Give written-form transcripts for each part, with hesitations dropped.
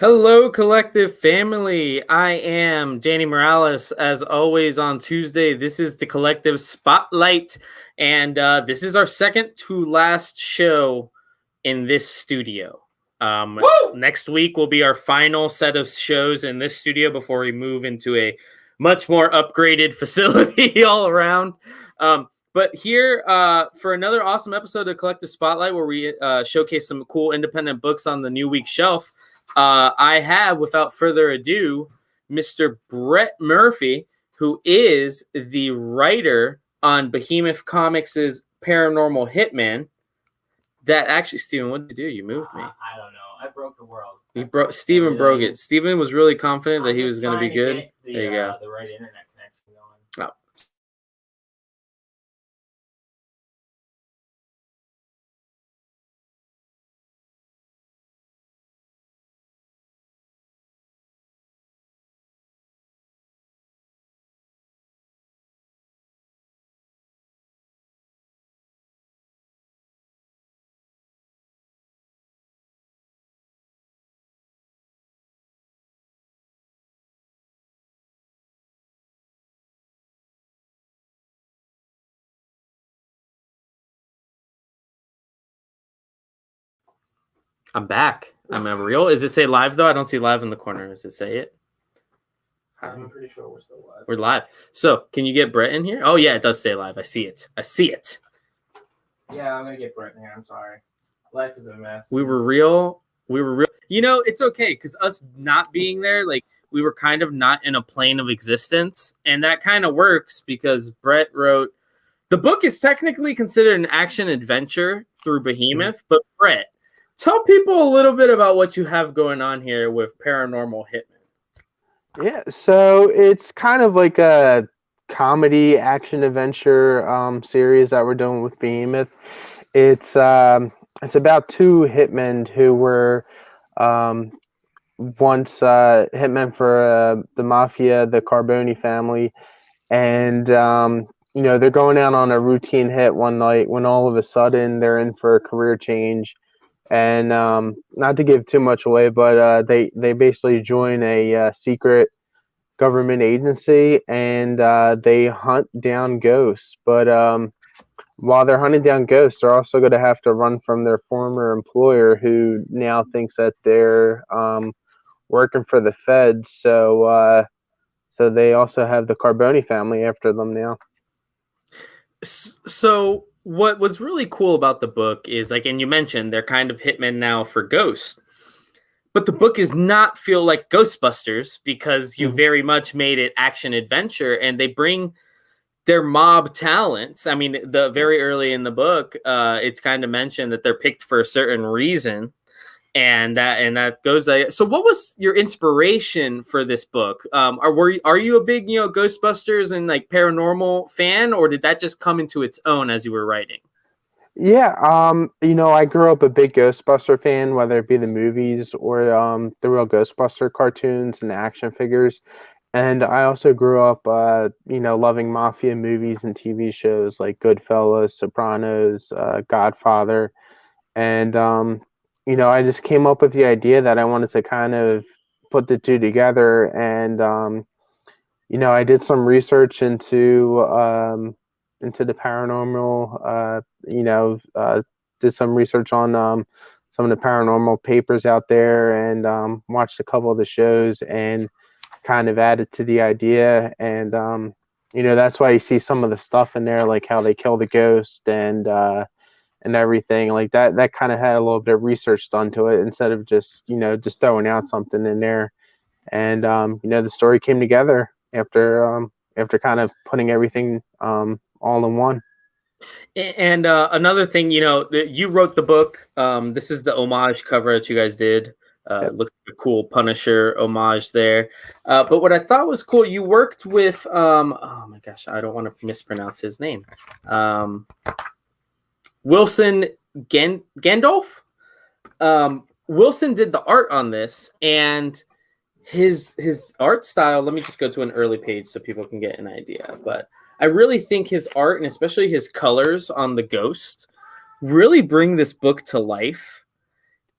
Hello, collective family. I am Danny Morales. As always, on Tuesday, this is the collective spotlight, and this is our second to last show in this studio. Next week will be our final set of shows in this studio before we move into a much more upgraded facility all around. But here for another awesome episode of Collective Spotlight, where we showcase some cool independent books on the new week shelf. I have, without further ado, Mr. Brett Murphy, who is the writer on Behemoth Comics' Paranormal Hitman. That actually, Steven, what did you do? You moved me. I don't know. I broke the world. Steven broke it. Steven was really confident that he was going to be good. There you go. The right internet connection going. Oh. I'm back. I'm a real. Does it say live though? I don't see live in the corner. Does it say it? I'm pretty sure we're still live. We're live. So can you get Brett in here? Oh yeah, it does say live. I see it. Yeah, I'm gonna get Brett in here. I'm sorry. Life is a mess. We were real. You know, it's okay because us not being there, like we were kind of not in a plane of existence, and that kind of works because Brett wrote. The book is technically considered an action adventure through Behemoth, but Brett, tell people a little bit about what you have going on here with Paranormal Hitmen. Yeah, so it's kind of like a comedy action adventure series that we're doing with Behemoth. It's about two hitmen who were once hitmen for the mafia, the Carboni family, and they're going out on a routine hit one night when all of a sudden they're in for a career change. And not to give too much away, but they basically join a secret government agency, and they hunt down ghosts. But while they're hunting down ghosts, they're also going to have to run from their former employer, who now thinks that they're working for the feds. So they also have the Carboni family after them now. So what was really cool about the book is, like, and you mentioned they're kind of hitmen now for ghosts, but the book does not feel like Ghostbusters because you very much made it action adventure, and they bring their mob talents. I mean, the very early in the book, it's kind of mentioned that they're picked for a certain reason, and that goes. So, what was your inspiration for this book? Are you a big Ghostbusters and like paranormal fan, or did that just come into its own as you were writing? Yeah, I grew up a big Ghostbuster fan, whether it be the movies or the real Ghostbuster cartoons and action figures. And I also grew up, loving mafia movies and TV shows like Goodfellas, Sopranos, Godfather. And, I just came up with the idea that I wanted to kind of put the two together. And, I did some research into the paranormal, did some research on some of the paranormal papers out there, and watched a couple of the shows and kind of added to the idea. And that's why you see some of the stuff in there, like how they kill the ghost and everything like that. That kind of had a little bit of research done to it instead of just throwing out something in there. And the story came together after kind of putting everything all in one. And another thing, you wrote the book. This is the homage cover that you guys did. Yep. Looks like a cool Punisher homage there. But what I thought was cool, you worked with, oh my gosh, I don't want to mispronounce his name. Wilson Gandolf. Wilson did the art on this, and his art style. Let me just go to an early page so people can get an idea. But I really think his art, and especially his colors on the ghost, really bring this book to life.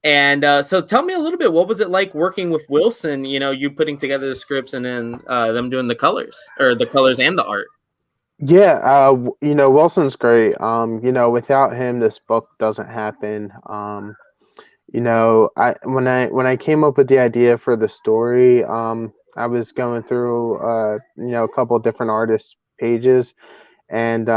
And so tell me a little bit, what was it like working with Wilson? You putting together the scripts and then them doing the colors and the art. Yeah, Wilson's great. Without him, this book doesn't happen. When I came up with the idea for the story, I was going through a couple of different artists' pages, and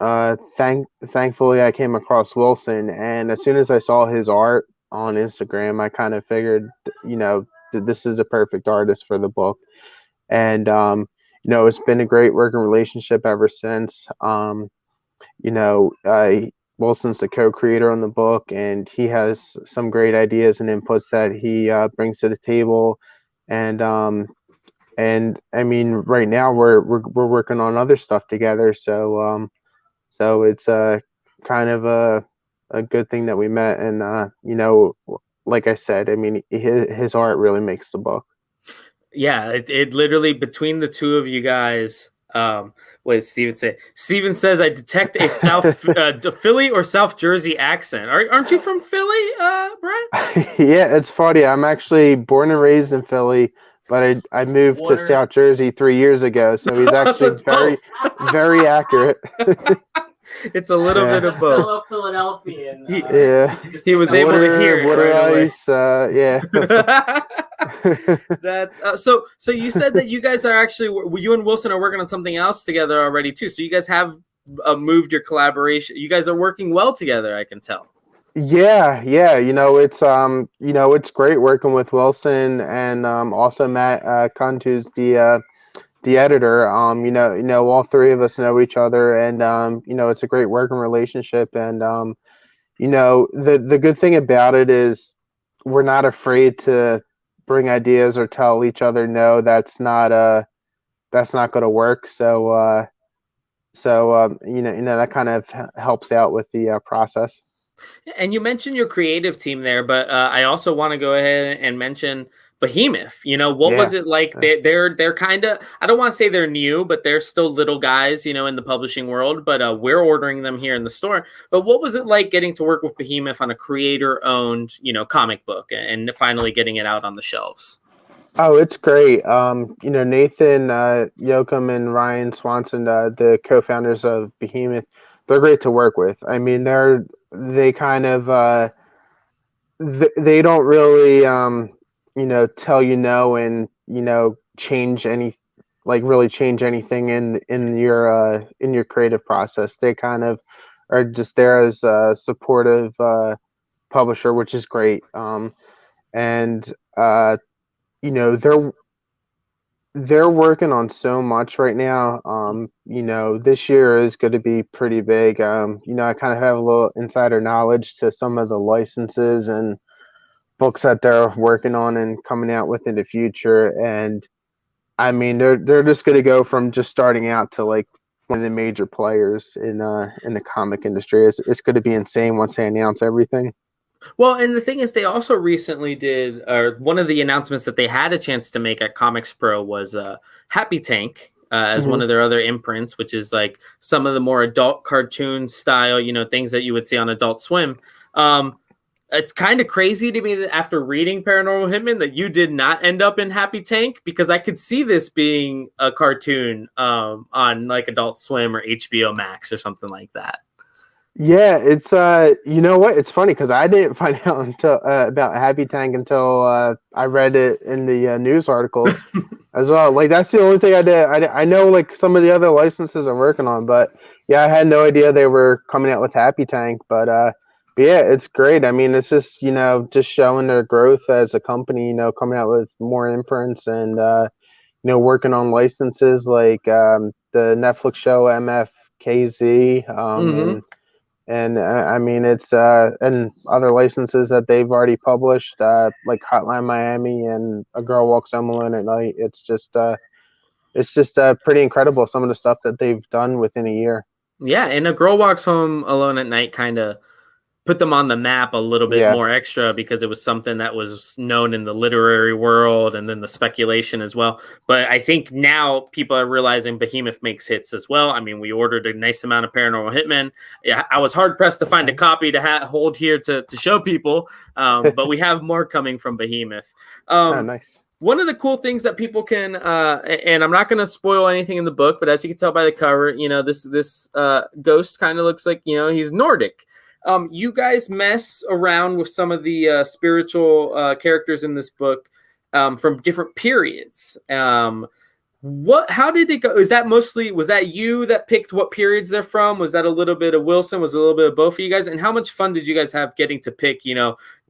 thankfully I came across Wilson, and as soon as I saw his art on Instagram, I kind of figured, this is the perfect artist for the book, and it's been a great working relationship ever since. You know, uh, Wilson's the co-creator on the book, and he has some great ideas and inputs that he brings to the table. And I mean, right now we're working on other stuff together. So it's kind of a good thing that we met. And like I said, I mean, his art really makes the book. Yeah, it literally, between the two of you guys. What did Steven say? Steven says, I detect a South Philly or South Jersey accent. Aren't you from Philly, Brett? Yeah, it's funny. I'm actually born and raised in Philly, but I moved to South Jersey 3 years ago. So he's actually It's both. very accurate. It's a little Yeah. bit of both. Fellow Philadelphian. Yeah. He was able to hear it water right away. ice. Yeah. That's so you said that you guys are actually, you and Wilson are working on something else together already too. So you guys have moved your collaboration. You guys are working well together, I can tell. Yeah. It's great working with Wilson and also Matt Kunt, who's the editor. All three of us know each other, and it's a great working relationship. And the good thing about it is we're not afraid to bring ideas or tell each other no, that's not going to work. So that kind of helps out with the process. And you mentioned your creative team there, but I also want to go ahead and mention Behemoth. What was it like? They're kind of, I don't want to say they're new, but they're still little guys, in the publishing world. But we're ordering them here in the store. But what was it like getting to work with Behemoth on a creator-owned, comic book and finally getting it out on the shelves? Oh, it's great. Nathan Yoakum and Ryan Swanson, the co-founders of Behemoth, they're great to work with. I mean, they kind of they don't really tell you no and change any really change anything in your creative process. They kind of are just there as a supportive publisher, which is great. And they're working on so much right now. This year is going to be pretty big. I kind of have a little insider knowledge to some of the licenses and books that they're working on and coming out with in the future. And I mean, they're just going to go from just starting out to like one of the major players in the comic industry. It's going to be insane once they announce everything. Well, and the thing is, they also recently did, or one of the announcements that they had a chance to make at Comics Pro was Happy Tank as one of their other imprints, which is like some of the more adult cartoon style, things that you would see on Adult Swim. It's kind of crazy to me that after reading Paranormal Hitmen that you did not end up in Happy Tank, because I could see this being a cartoon on like Adult Swim or HBO Max or something like that. Yeah, it's you know what? It's funny because I didn't find out until about Happy Tank until I read it in the news articles as well. Like that's the only thing I did. I know like some of the other licenses are working on, but yeah, I had no idea they were coming out with Happy Tank. But yeah, it's great. I mean, it's just just showing their growth as a company. Coming out with more imprints and working on licenses like the Netflix show MFKZ and I mean it's and other licenses that they've already published like Hotline Miami and A Girl Walks Home Alone at Night. It's just pretty incredible, some of the stuff that they've done within a year. Yeah, and A Girl Walks Home Alone at Night kind of put them on the map a little bit Yeah. more extra because it was something that was known in the literary world and then the speculation as well. But I think now people are realizing Behemoth makes hits as well. I mean, we ordered a nice amount of Paranormal Hitmen. Yeah, I was hard pressed to find a copy to hold here to show people, but we have more coming from Behemoth. Oh, nice. One of the cool things that people can, and I'm not going to spoil anything in the book, but as you can tell by the cover, this ghost kind of looks like, he's Nordic. You guys mess around with some of the spiritual characters in this book from different periods. How did it go? Was that you that picked what periods they're from? Was that a little bit of Wilson? Was it a little bit of both of you guys? And how much fun did you guys have getting to pick,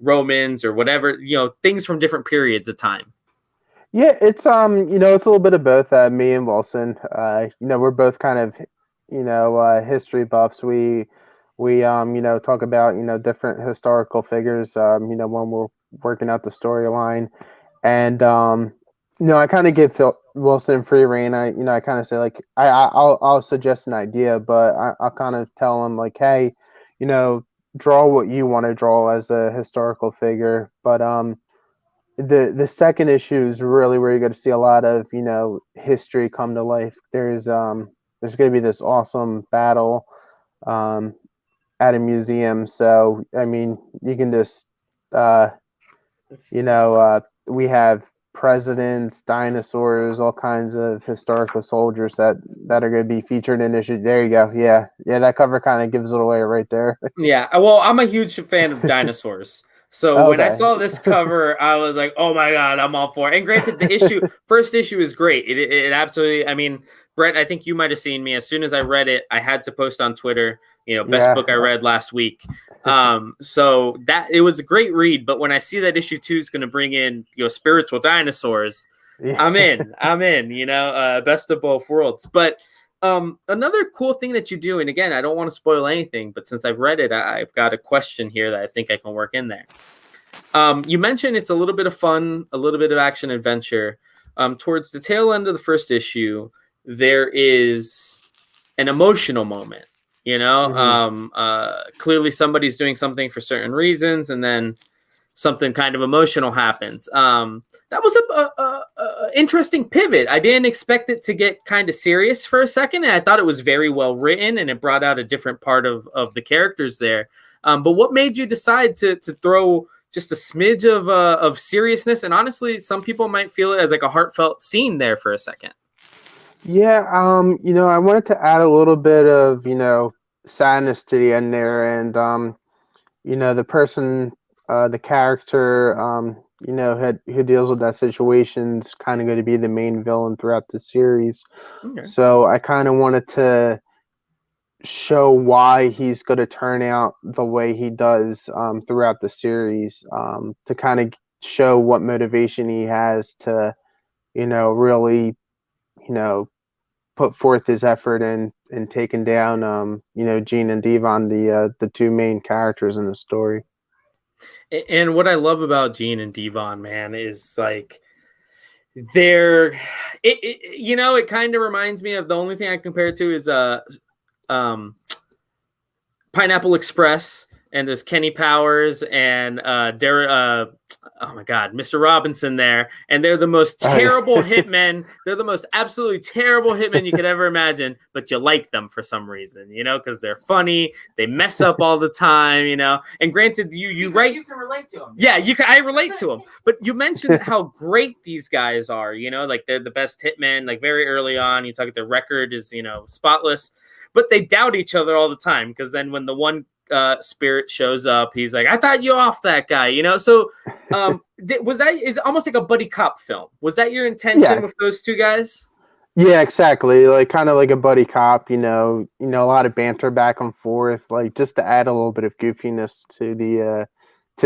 Romans or whatever, things from different periods of time? Yeah, it's it's a little bit of both. Me and Wilson, we're both kind of, history buffs. We talk about different historical figures. When we're working out the storyline, and I kind of give Wilson free reign. I kind of say like I'll suggest an idea, but I'll kind of tell him like, hey, draw what you want to draw as a historical figure, but the second issue is really where you're going to see a lot of history come to life. There's going to be this awesome battle at a museum, so I mean you can just we have presidents, dinosaurs, all kinds of historical soldiers that are going to be featured in issue. There you go. Yeah, that cover kind of gives it away right there. Yeah, well, I'm a huge fan of dinosaurs. So when I saw this cover, I was like, "Oh my god, I'm all for it." And granted, the first issue is great. It absolutely. I mean, Brett, I think you might have seen me. As soon as I read it, I had to post on Twitter. Best book I read last week. So that it was a great read. But when I see that issue 2 is going to bring in spiritual dinosaurs, I'm in. Best of both worlds. But another cool thing that you do, and again, I don't want to spoil anything, but since I've read it, I've got a question here that I think I can work in there. You mentioned it's a little bit of fun, a little bit of action adventure. Towards the tail end of the first issue, there is an emotional moment. Clearly somebody's doing something for certain reasons, and then something kind of emotional happens. That was a interesting pivot. I didn't expect it to get kind of serious for a second, and I thought it was very well written, and it brought out a different part of the characters there. But what made you decide to throw just a smidge of seriousness? And honestly, some people might feel it as like a heartfelt scene there for a second. Yeah, I wanted to add a little bit of, sadness to the end there, and the person, the character, who deals with that situation is kind of going to be the main villain throughout the series. Okay. So I kind of wanted to show why he's going to turn out the way he does throughout the series, to kind of show what motivation he has to, really, put forth his effort in taking down, Gene and Devon, the two main characters in the story. And what I love about Gene and Devon, man, is like it kind of reminds me of the only thing I compare it to is Pineapple Express, and there's Kenny Powers and oh my god, Mr. Robinson there, and they're the most terrible hitmen. They're the most absolutely terrible hitmen you could ever imagine, but you like them for some reason, because they're funny. They mess up all the time, And granted, you write, you can relate to them. Yeah, I relate to them. But you mentioned how great these guys are. Like they're the best hitmen. Like very early on, you talk about their record is spotless, but they doubt each other all the time because then when the one spirit shows up, he's like, I thought you off that guy, So is almost like a buddy cop film. Was that your intention with those two guys? Yeah, exactly. Like kind of like a buddy cop, a lot of banter back and forth, like just to add a little bit of goofiness to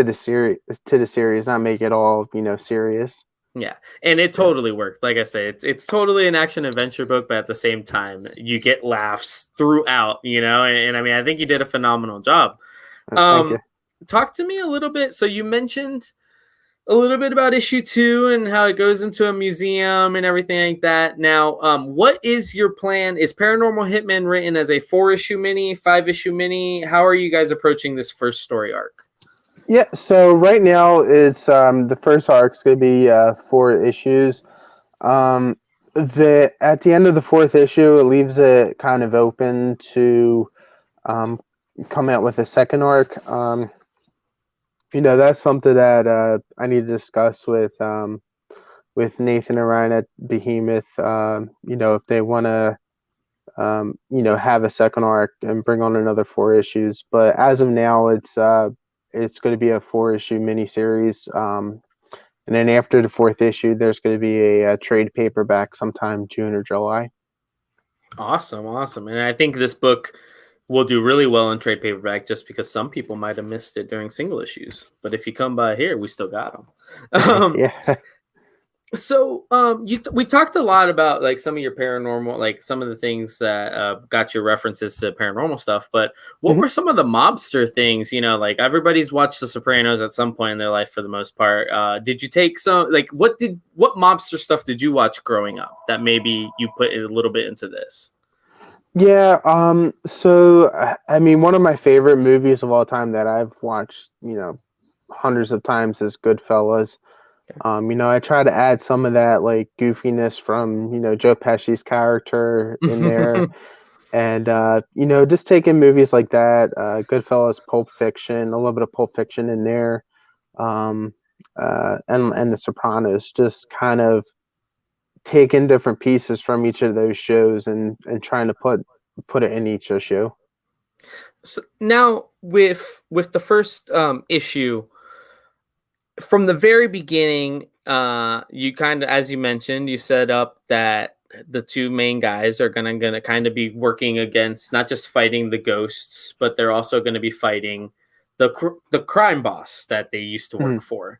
the series, not make it all, serious. Yeah, and it totally worked. Like I say, it's totally an action adventure book, but at the same time, you get laughs throughout. And I mean, I think you did a phenomenal job. Thank you. Talk to me a little bit. So you mentioned a little bit about issue 2 and how it goes into a museum and everything like that. Now, what is your plan? Is Paranormal Hitman written as a 4-issue mini, 5-issue mini? How are you guys approaching this first story arc? Yeah, so right now it's the first arc's going to be 4 issues. The at the end of the 4th issue, it leaves it kind of open to um, come out with a second arc. That's something that I need to discuss with Nathan and Ryan at Behemoth. If they want to have a second arc and bring on another 4 issues. But as of now, it's going to be a 4-issue miniseries. And then after the 4th issue, there's going to be a trade paperback sometime June or July. Awesome, awesome. And I think this book will do really well in trade paperback just because some people might have missed it during single issues. But if you come by here, we still got them. Yeah. So, we talked a lot about like some of your paranormal, like some of the things that got your references to paranormal stuff. But what were some of the mobster things? Like everybody's watched The Sopranos at some point in their life for the most part. Did you take some like what mobster stuff did you watch growing up that maybe you put a little bit into this? Yeah. So I mean, one of my favorite movies of all time that I've watched, hundreds of times is Goodfellas. I try to add some of that like goofiness from, Joe Pesci's character in there. And, just taking movies like that, Goodfellas, Pulp Fiction, a little bit of Pulp Fiction in there, and The Sopranos, just kind of taking different pieces from each of those shows and trying to put it in each issue. So now with the first issue, from the very beginning, you kind of, as you mentioned, you set up that the two main guys are gonna kind of be working against not just fighting the ghosts, but they're also going to be fighting the crime boss that they used to work for.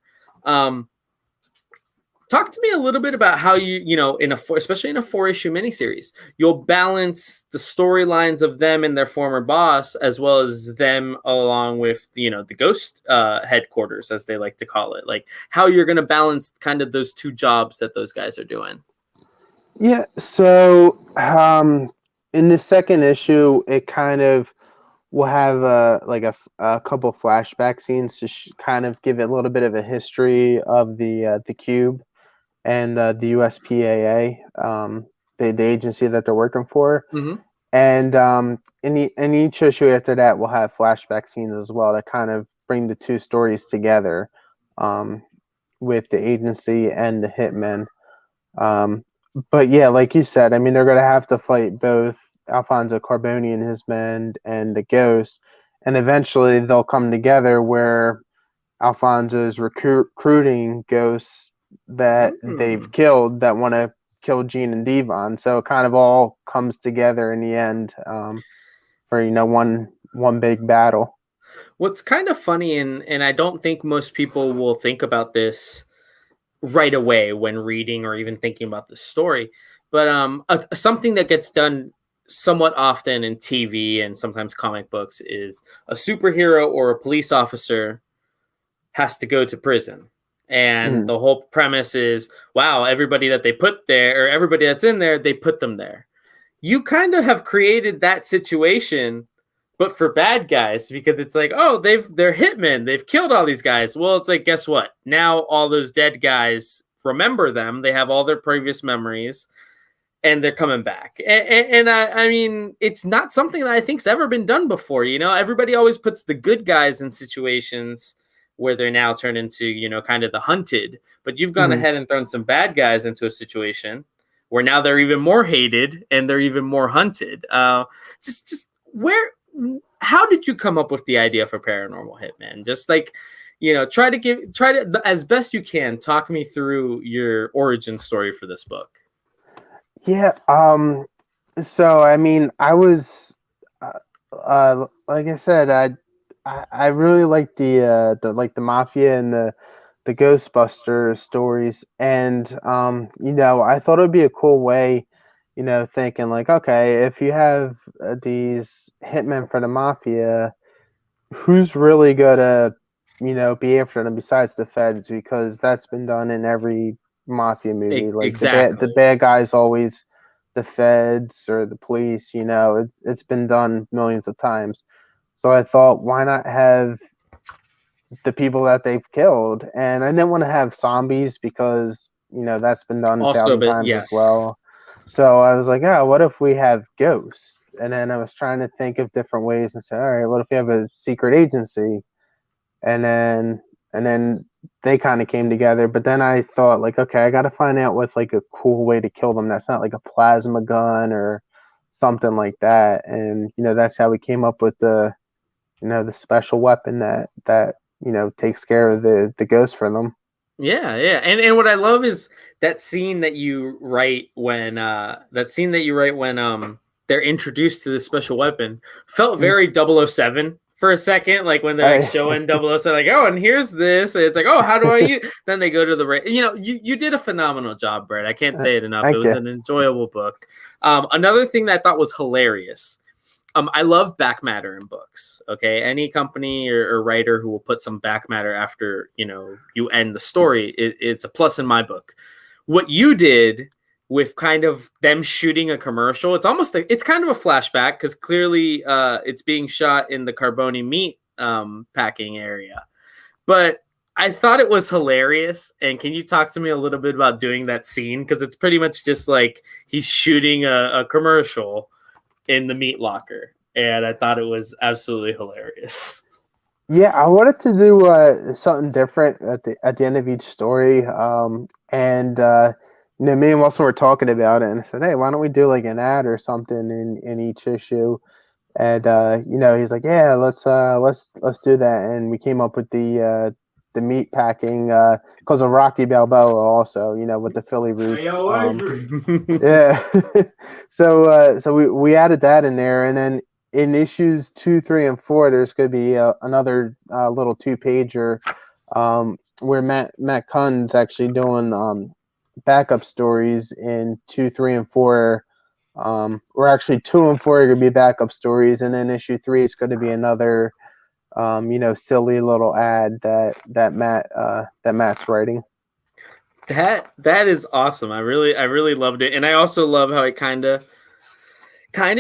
Talk to me a little bit about how especially in a 4-issue miniseries, you'll balance the storylines of them and their former boss, as well as them along with, the ghost headquarters, as they like to call it, like how you're going to balance kind of those two jobs that those guys are doing. Yeah. So, in the second issue, it kind of will have a couple flashback scenes to kind of give it a little bit of a history of the Cube and the USPAA, the agency that they're working for. And in each issue after that, we'll have flashback scenes as well to kind of bring the two stories together, with the agency and the hitmen. But yeah, like you said, I mean, they're going to have to fight both Alfonso Carboni and his men and the ghosts, and eventually they'll come together where Alfonso is recruiting ghosts that they've killed that want to kill Gene and Devon. So it kind of all comes together in the end, for one big battle. What's kind of funny, and I don't think most people will think about this right away when reading or even thinking about the story, but something that gets done somewhat often in TV and sometimes comic books is a superhero or a police officer has to go to prison. And the whole premise is, wow, everybody that they put there, or everybody that's in there, they put them there. You kind of have created that situation, but for bad guys, because it's like, oh, they're hitmen. They've killed all these guys. Well, it's like, guess what? Now all those dead guys remember them. They have all their previous memories, and they're coming back. And I mean, it's not something that I think's ever been done before. Everybody always puts the good guys in situations where they're now turned into, kind of the hunted. But you've gone ahead and thrown some bad guys into a situation where now they're even more hated and they're even more hunted. How did you come up with the idea for Paranormal Hitman? Just like, try to, as best you can, talk me through your origin story for this book. Yeah. So, I mean, I was, like I said, I really like the mafia and the Ghostbusters stories, and I thought it'd be a cool way, thinking like, okay, if you have these hitmen for the mafia, who's really gonna be after them besides the feds, because that's been done in every mafia movie. Like the Exactly. bad guys always the feds or the police. It's been done millions of times. So I thought, why not have the people that they've killed? And I didn't want to have zombies because that's been done a Also, thousand but times as yes. well. So I was like, oh, what if we have ghosts? And then I was trying to think of different ways and said, all right, what if we have a secret agency? And then they kind of came together. But then I thought, like, okay, I got to find out what's like a cool way to kill them that's not like a plasma gun or something like that. And that's how we came up with the special weapon that takes care of the ghost for them. Yeah, yeah. And what I love is that scene that you write when they're introduced to this special weapon felt Mm. very 007 for a second, like when they're like showing 007, like, oh, and here's this. And it's like, oh, how do I use? Then they go to the you did a phenomenal job, Brett. I can't say it enough. It Thank was you. an enjoyable book. Another thing that I thought was hilarious. I love back matter in books. Okay, any company or writer who will put some back matter after you end the story, it's a plus in my book. What you did with kind of them shooting a commercial, it's kind of a flashback because clearly it's being shot in the Carboni meat packing area. But I thought it was hilarious. And can you talk to me a little bit about doing that scene? Because it's pretty much just like he's shooting a commercial in the meat locker, and I thought it was absolutely hilarious. Yeah, I wanted to do something different at the end of each story. And me and Wilson were talking about it, and I said, "Hey, why don't we do like an ad or something in each issue?" And he's like, "Yeah, let's do that." And we came up with the meat packing because of Rocky Balboa, also, with the Philly roots. Yeah. So we added that in there, and then in issues 2, 3, and 4, there's going to be another little 2-pager where Matt Kunn's actually doing backup stories in 2, 3, and 4. Or actually 2 and 4 are going to be backup stories, and then issue 3 is going to be another silly little ad that Matt's writing. That is awesome. I really loved it, and I also love how it kind of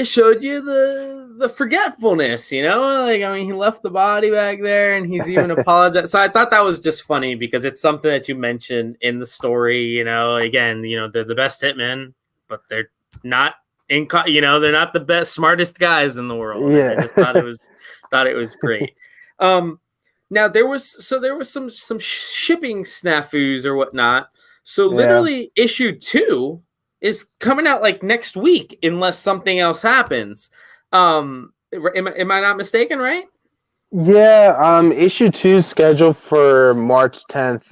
showed you the forgetfulness. Like, I mean, he left the body back there, and he's even apologized. So I thought that was just funny because it's something that you mentioned in the story. Again, they're the best hitmen, but they're not they're not the best smartest guys in the world. And I Yeah. just thought it was great. Now there was some shipping snafus or whatnot. So Yeah. literally issue 2 is coming out like next week unless something else happens. Am I not mistaken, right? Yeah, issue 2 scheduled for March 10th.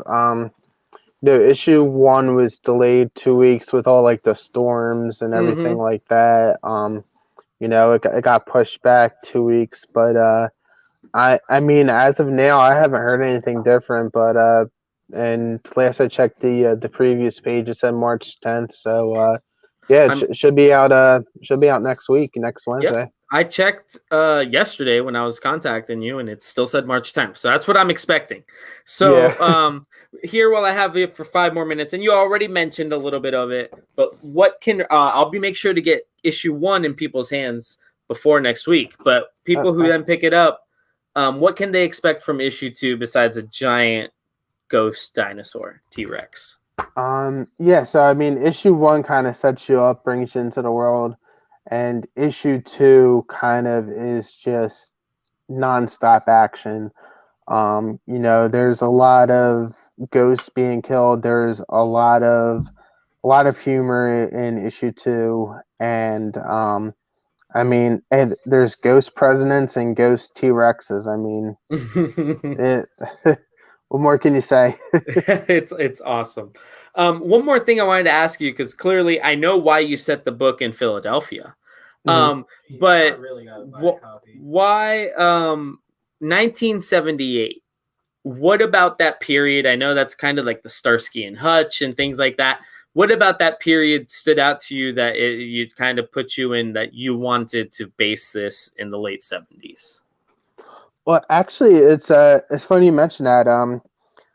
The issue 1 was delayed 2 weeks with all like the storms and everything like that. It got pushed back 2 weeks, but I mean, as of now, I haven't heard anything different. But and last I checked the previous page, it said March 10th. So yeah, it should be out. Should be out next week, next Wednesday. Yep. I checked yesterday when I was contacting you, and it still said March 10th. So that's what I'm expecting. So Yeah. here, while I have you for 5 more minutes, and you already mentioned a little bit of it, but what can I'll make sure to get issue 1 in people's hands before next week. But people who then pick it up, what can they expect from issue 2 besides a giant ghost dinosaur T-Rex? Yeah, so I mean, issue 1 kind of sets you up, brings you into the world, and issue 2 kind of is just nonstop action. There's a lot of ghosts being killed. There's a lot of humor in issue 2, and I mean, and there's ghost presidents and ghost T-Rexes. I mean, what more can you say? It's awesome. One more thing I wanted to ask you, because clearly I know why you set the book in Philadelphia. But why 1978? What about that period? I know that's kind of like the Starsky and Hutch and things like that. What about that period stood out to you that you kind of put you in that you wanted to base this in the late 70s? Well, actually, it's funny you mentioned that.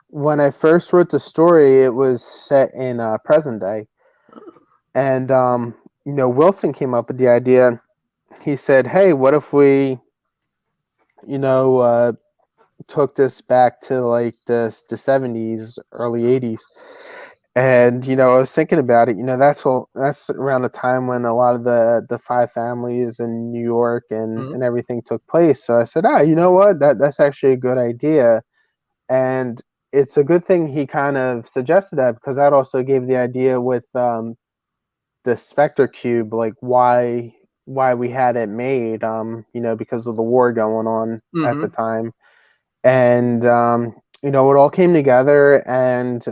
When I first wrote the story, it was set in present day, and Wilson came up with the idea. He said, "Hey, what if we, you know, took this back to like the 70s, early 80s?" And I was thinking about it. That's around the time when a lot of the five families in New York Mhm. and everything took place. So I said, you know what? That's actually a good idea. And it's a good thing he kind of suggested that, because that also gave the idea with the Spectre Cube, like why we had it made, because of the war going on at the Mhm. time. And it all came together, and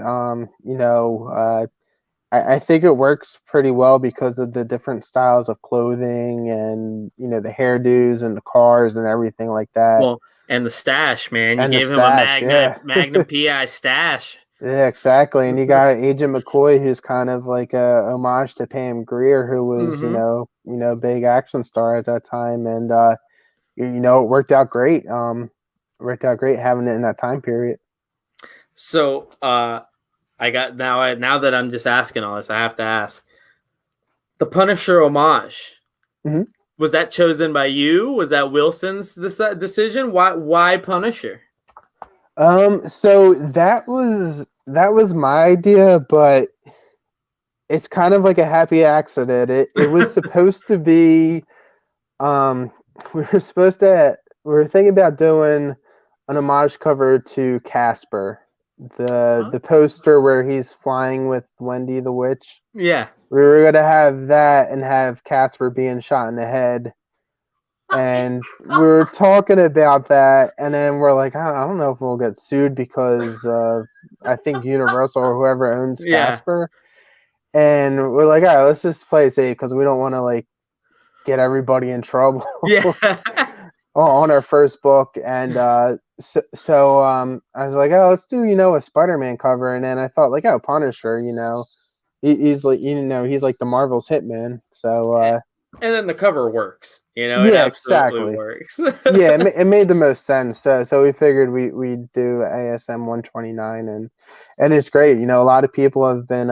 I think it works pretty well because of the different styles of clothing, and the hairdos and the cars and everything like that, Well, and the stash, man. You and the gave him a stash. Yeah. Magnum PI stash. Yeah, exactly. And you got Agent McCoy, who's kind of like a homage to Pam Grier, who was, Mhm. big action star at that time. And it worked out great. Worked out great having it in that time period. So, I got now that I'm just asking all this, I have to ask. The Punisher homage. Mhm. Was that chosen by you? Was that Wilson's decision? Why Punisher? So that was my idea, but it's kind of like a happy accident. It was supposed to be, um we were supposed to we were thinking about doing an homage cover to Casper, the poster where he's flying with Wendy the witch. Yeah. We were gonna have that and have Casper being shot in the head. And we were talking about that, and then we're like, I don't know if we'll get sued because I think Universal or whoever owns Yeah. Casper. And we're like, all right, let's just play it safe because we don't want to like get everybody in trouble Yeah. on our first book. And so I was like, oh, let's do a Spider-Man cover. And then I thought, like, oh, Punisher, he's like he's like the Marvel's Hitman. So And then the cover works. It yeah, absolutely exactly. works. Yeah, it made the most sense. So we figured we'd do ASM 129, and it's great. A lot of people have been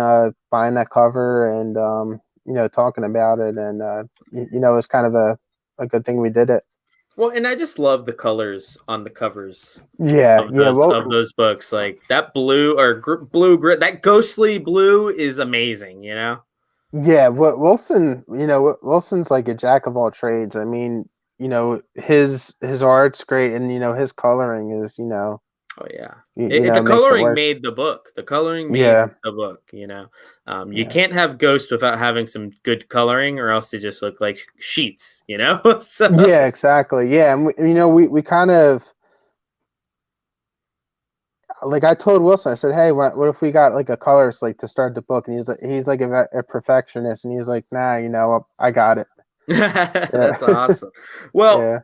buying that cover, and talking about it, and it's kind of a good thing we did it. Well, and I just love the colors on the covers Yeah, yeah. of Well, those books. Like that blue or blue grit, that ghostly blue is amazing. yeah. What Wilson's like a jack of all trades. I mean, his art's great, and his coloring is Oh yeah, the makes it coloring work. made the book. The coloring made Yeah, the book. You yeah. can't have Ghost without having some good coloring, or else they just look like sheets. So Yeah, exactly. Yeah, and we kind of, like, I told Wilson, I said, hey, what if we got like a color slate to start the book? And he's like a perfectionist, and he's like, nah, I got it. Yeah, that's awesome. Well, yeah.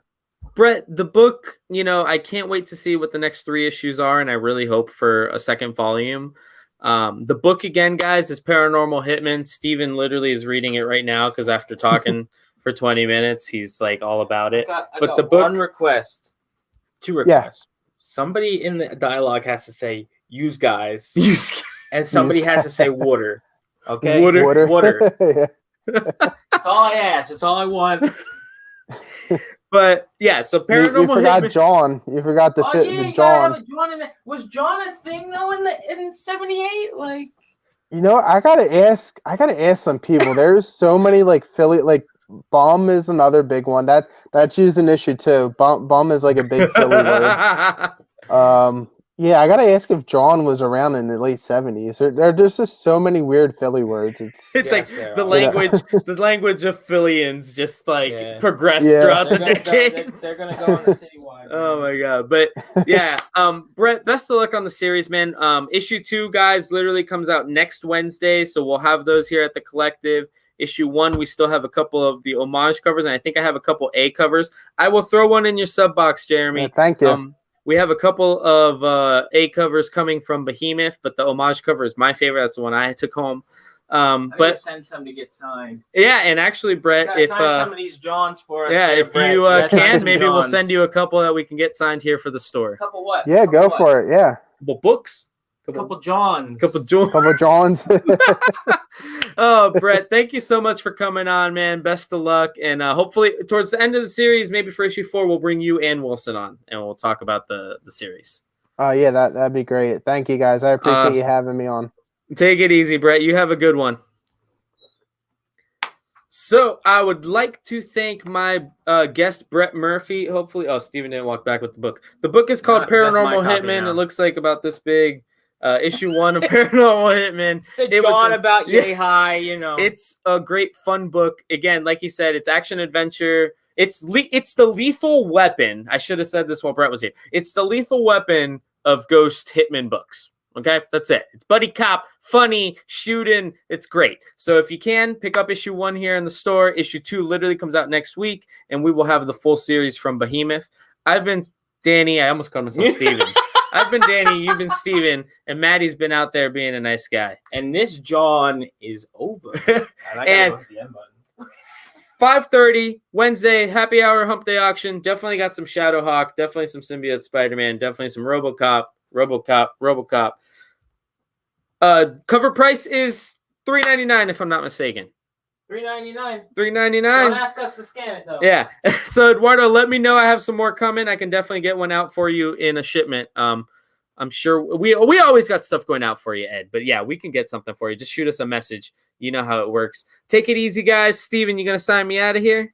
Brett, the book, I can't wait to see what the next 3 issues are, and I really hope for a second volume. The book again, guys, is Paranormal Hitmen. Steven literally is reading it right now because after talking for 20 minutes, he's like all about it. I But got the book, one request, two Yeah. requests. Somebody in the dialogue has to say "use guys," you and somebody has to say "water." Okay, Water. Yeah. That's all I ask. That's all I want. But yeah, so You Paranormal forgot Hitmen. John. You forgot Oh yeah, the you gotta John. have a John in there. Was John a thing though in '78? Like, I gotta ask some people. There's so many like Philly, like bum is another big one. That's used an issue too. Bum is like a big Philly word. Yeah, I gotta ask if John was around in the late '70s. There's just so many weird Philly words. It's It's like yes, there the are. language, the language of Phillians just like Yeah. progressed Yeah. throughout They're the gonna go. decades. They're gonna go on the citywide. Oh my god! But yeah, Brett, best of luck on the series, man. Issue 2, guys, literally comes out next Wednesday, so we'll have those here at the Collective. Issue 1, we still have a couple of the homage covers, and I think I have a couple A covers. I will throw one in your sub box, Jeremy. Yeah, thank you. We have a couple of A covers coming from Behemoth, but the homage cover is my favorite. That's the one I took home. I'm gonna But send some to get signed. yeah, and actually, Brett, Gotta if sign some of these Johns for us. yeah, there, if Brett. you gotta sign can, some maybe we'll Johns. send you a couple that we can get signed here for the store. Couple what? Yeah, Couple go what? for it. Yeah, Couple books, Couple Johns. couple Johns. couple Johns. Oh, Brett, thank you so much for coming on, man. Best of luck, and hopefully towards the end of the series, maybe for issue 4, we'll bring you and Wilson on, and we'll talk about the series. Yeah, that'd be great. Thank you guys. I appreciate you having me on. Take it easy, Brett. You have a good one. So I would like to thank my guest, Brett Murphy. Hopefully, Steven didn't walk back with the book. The book is called Paranormal Hitmen. Now. It looks like about this big. Issue 1 of Paranormal Hitmen. It's John about yay high, you know. It's a great fun book. Again, like you said, it's action adventure. It's the lethal weapon. I should have said this while Brett was here. It's the lethal weapon of Ghost Hitman books. Okay, that's it. It's buddy cop, funny, shooting. It's great. So if you can, pick up issue 1 here in the store. Issue 2 literally comes out next week, and we will have the full series from Behemoth. I've been Danny. I almost called myself Steven. I've been Danny. You've been Steven. And Maddie's been out there being a nice guy. And this John is over. And I gotta go hit the end button. 5:30 Wednesday, happy hour hump day auction. Definitely got some Shadowhawk. Definitely some Symbiote Spider-Man. Definitely some RoboCop. Cover price is $3.99 if I'm not mistaken. $3.99. $3.99. Don't ask us to scan it though. Yeah. So Eduardo, let me know. I have some more coming. I can definitely get one out for you in a shipment. I'm sure we always got stuff going out for you, Ed. But yeah, we can get something for you. Just shoot us a message. You know how it works. Take it easy, guys. Steven, you gonna sign me out of here?